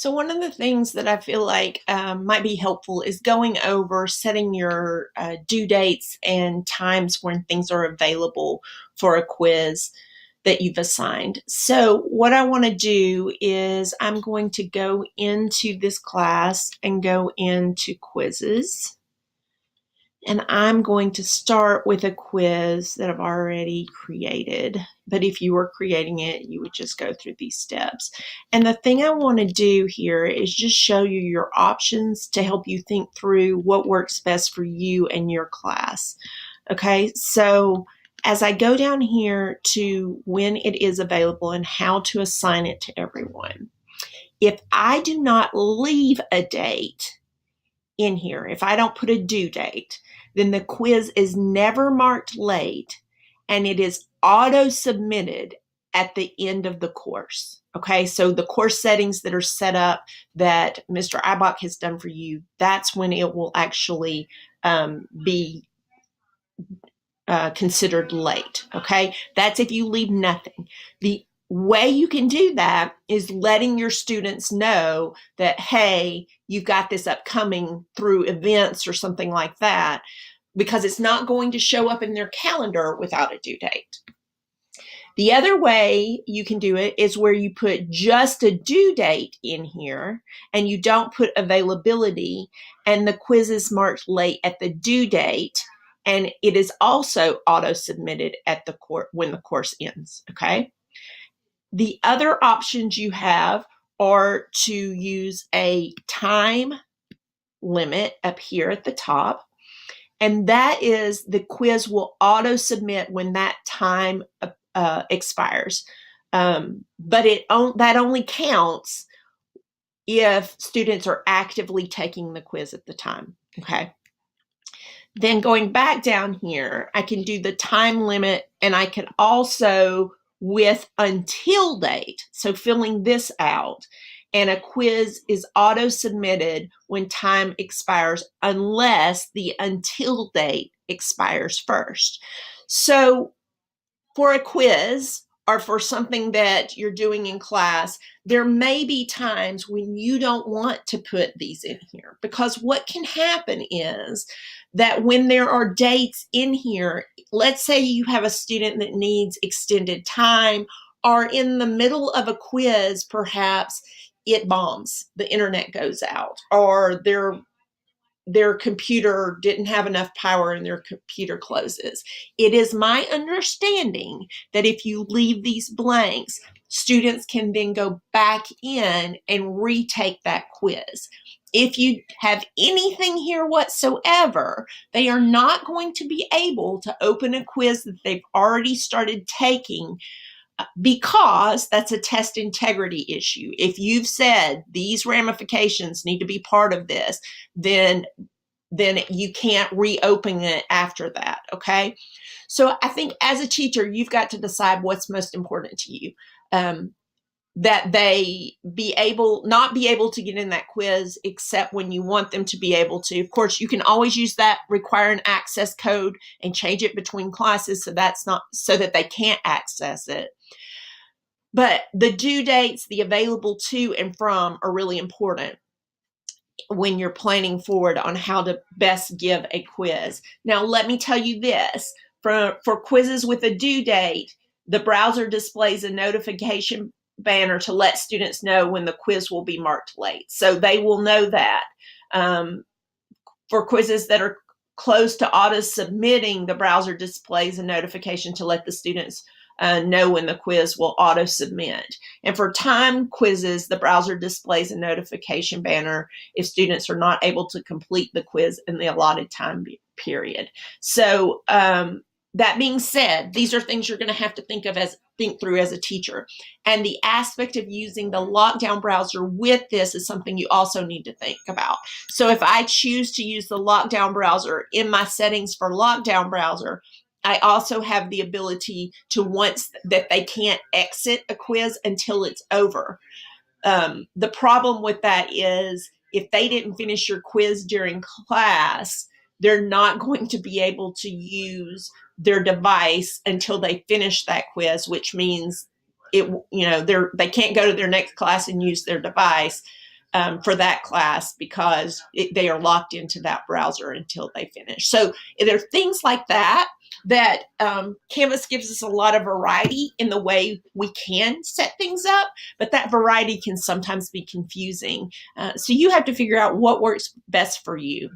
So one of the things that I feel like might be helpful is going over setting your due dates and times when things are available for a quiz that you've assigned. So what I want to do is I'm going to go into this class and go into quizzes. And I'm going to start with a quiz that I've already created. But if you were creating it, you would just go through these steps. And the thing I want to do here is just show you your options to help you think through what works best for you and your class. Okay, so as I go down here to when it is available and how to assign it to everyone, if I do not leave a date in here, if I don't put a due date, then the quiz is never marked late and it is auto submitted at the end of the course. Okay, so the course settings that are set up that Mr. Ibach has done for you, that's when it will actually be considered late. Okay, that's if you leave nothing. The way you can do that is letting your students know that, hey, you've got this upcoming through events or something like that, because it's not going to show up in their calendar without a due date. The other way you can do it is where you put just a due date in here and you don't put availability, and the quiz is marked late at the due date, and it is also auto submitted at the when the course ends. Okay. The other options you have are to use a time limit up here at the top, and that is the quiz will auto submit when that time expires. But that only counts if students are actively taking the quiz at the time. Okay. Then going back down here, I can do the time limit, and I can also with until date. So filling this out, and a quiz is auto submitted when time expires unless the until date expires first. So for a quiz or for something that you're doing in class, there may be times when you don't want to put these in here, because what can happen is that when there are dates in here, let's say you have a student that needs extended time, or in the middle of a quiz, perhaps it bombs, the internet goes out, or their computer didn't have enough power and their computer closes. It is my understanding that if you leave these blanks, students can then go back in and retake that quiz. If you have anything here whatsoever, they are not going to be able to open a quiz that they've already started taking, because that's a test integrity issue. If you've said these ramifications need to be part of this, then you can't reopen it after that. Okay. So I think as a teacher, you've got to decide what's most important to you. That they not be able to get in that quiz except when you want them to be able to. Of course, you can always use that require an access code and change it between classes so that they can't access it. But the due dates, the available to and from, are really important when you're planning forward on how to best give a quiz. Now, let me tell you this. For quizzes with a due date, the browser displays a notification banner to let students know when the quiz will be marked late. So they will know that. For quizzes that are close to auto submitting, the browser displays a notification to let the students know when the quiz will auto submit. And for time quizzes, the browser displays a notification banner if students are not able to complete the quiz in the allotted time period. So that being said, these are things you're going to have to think through as a teacher. And the aspect of using the lockdown browser with this is something you also need to think about. So if I choose to use the lockdown browser in my settings for lockdown browser, I also have the ability to, once that they can't exit a quiz until it's over. The problem with that is if they didn't finish your quiz during class, they're not going to be able to use their device until they finish that quiz, which means they can't go to their next class and use their device. for that class because they are locked into that browser until they finish. So there are things like that that Canvas gives us a lot of variety in the way we can set things up, but that variety can sometimes be confusing. So you have to figure out what works best for you.